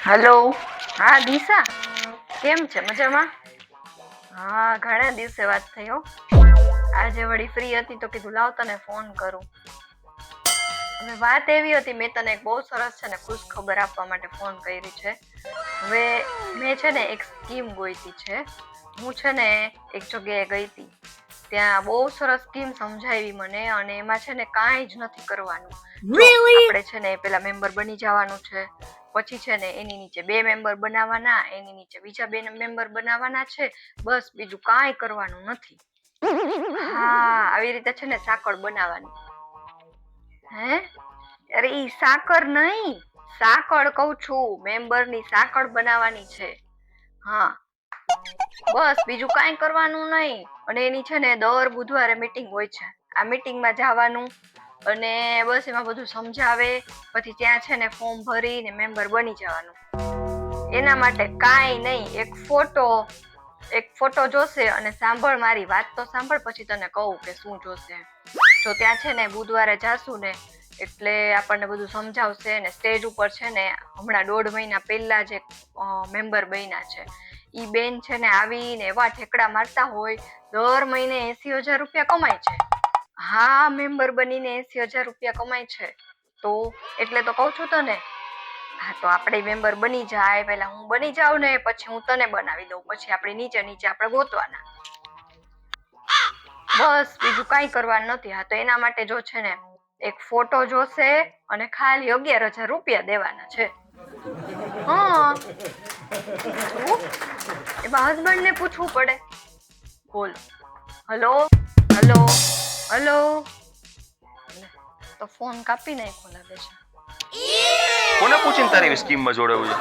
Hello. હા દિશા, કેમ છે? મજામાં? હા, ઘણા દિવસે વાત થઈ હો. આજે વળી ફ્રી હતી તો કીધું લાવ તને ફોન કરું. હવે વાત એવી હતી, મેં તને એક બહુ સરસ છે ને ખુશ ખબર આપવા માટે ફોન કરી છે. હવે મેં છે ને એક સ્કીમ ગોઈતી છે. હું છે ને એક જગ્યાએ ગઈ હતી. ત્યાં બહુ સરસ સ્કીમ સમજાવી મને, અને એમાં છે ને કાંઈ જ નથી કરવાનું. જો આપણે છે ને પેલા મેમ્બર બની જવાનું છે. પછી છે ને એની નીચે 2 મેમ્બર બનાવવાના, એની નીચે બીજા 2 મેમ્બર બનાવવાના છે. બસ, બીજું કાંઈ કરવાનું નથી. હા, આવી રીતે છે ને સાંકળ બનાવવાની. હે? અરે ઈ સાકર નહીં, સાંકળ કહું છું. મેમ્બરની સાંકળ બનાવવાની છે. હા, બસ બીજું કાંઈ કરવાનું નહીં. અને એની છે ને દર બુધવારે મીટિંગ હોય છે. આ મીટિંગમાં જવાનું અને બસ એમાં બધું સમજાવે. પછી ત્યાં છે ને ફોર્મ ભરીને મેમ્બર બની જવાનું. એના માટે કાંઈ નહીં, એક ફોટો જોશે. અને સાંભળ, મારી વાત તો સાંભળ, પછી તને કહું કે શું જોશે. જો ત્યાં છે ને બુધવારે જાશું ને એટલે આપણને બધું સમજાવશે. ને સ્ટેજ ઉપર છે ને હમણાં 1.5 મહિના પહેલા જે મેમ્બર બન્યા છે ઈ બેન છે ને આવીને એવા ઠેકડા મારતા હોય. દર મહિને 80,000 રૂપિયા કમાય છે. હા, મેમ્બર બનીને 80,000 રૂપિયા કમાય છે. તો એટલે તો કહું છું તને. હા, તો આપણે મેમ્બર બની જાય. પેલા હું બની જાઉં ને પછી હું તને બનાવી દઉં. પછી આપણે નીચે આપણે ગોતવાના. બસ બીજું કાંઈ કરવાનું નથી. હા, તો એના માટે જો છે ને એક ફોટો જોશે અને ખાલી 11,000 રૂપિયા દેવાના છે. હા, એમાં હસબન્ડ ને પૂછવું પડે. બોલ. Hello hello hello. તો ફોન કાપી નાખ્યો લાગે છે. કોને પૂછીને તારી સ્કીમમાં જોડાવું છે?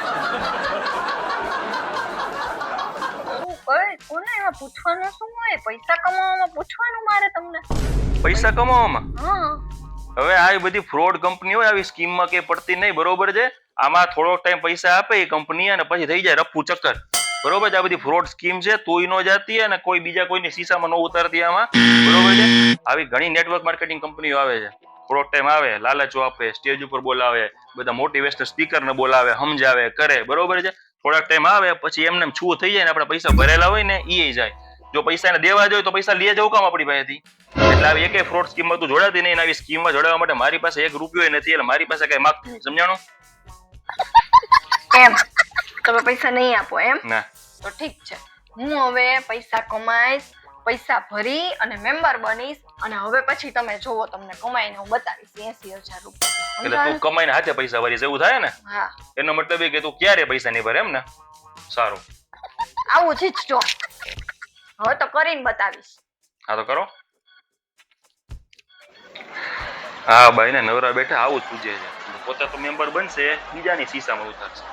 કોને એમાં પૂછવાનું શું હોય? પૈસા કમાવામાં પૂછવાનું મારે તમને? પૈસા કમાવામાં? હા. હવે આવી બધી ફ્રોડ કંપની હોય, આવી સ્કીમમાં કે પડતી નહીં, બરોબર છે? આમાં થોડો ટાઈમ પૈસા આપે એ કંપની અને પછી થઈ જાય રફુ ચક્કર. બરોબર છે? આ બધી ફ્રોડ સ્કીમ છે, તોય નો જાતી અને કોઈ બીજા કોઈની શીશામાં ન ઉતારતી આમાં. બરોબર છે? આવી ઘણી નેટવર્ક માર્કેટિંગ કંપનીઓ આવે છે. થોડો ટાઈમ આવે, લાલચો આપે, સ્ટેજ ઉપર બોલાવે, બધા મોટિવેશનલ સ્પીકરને બોલાવે, સમજાવે, કરે. બરોબર છે? થોડાક ટાઈમ આવે પછી એમને છું થઈ જાય ને આપણા પૈસા ભરેલા હોય ને ઈ જાય. જો પૈસા એને દેવા જોઈએ તો પૈસા લઈ જવું કામ આપણી પાસેથી? એટલે આવી એકે ફ્રોડ સ્કીમમાં તું જોડાતી નહીં. આવી સ્કીમમાં જોડાવા માટે મારી પાસે 1 રૂપિયો નથી, એટલે મારી પાસે કઈ માંગતી નહીં. સમજાણું? એમ તમે પૈસા નહીં આપો એમ? ના. તો ઠીક છે, હું હવે પૈસા કમાઈશ, પૈસા ભરી અને મેમ્બર બનીશ. અને હવે પછી તમે જોવો, તમને કમાઈને હું બતાવીશ 80,000 રૂપિયા. એટલે તું કમાઈને હાથે પૈસા ભરીશ એવું થાય ને? હા. એનો મતલબ એ કે તું ક્યારે પૈસા નહીં ભરે એમ ને? સારું, આવું જ ઈચ્છજો. હવે તો કરીને બતાવીશ. હા તો કરો. હા, ભાઈ ને નવરા બેઠા આવું જ પૂછે છે. પોતે તો મેમ્બર બનશે, બીજાની શીશામાં ઉતારશે.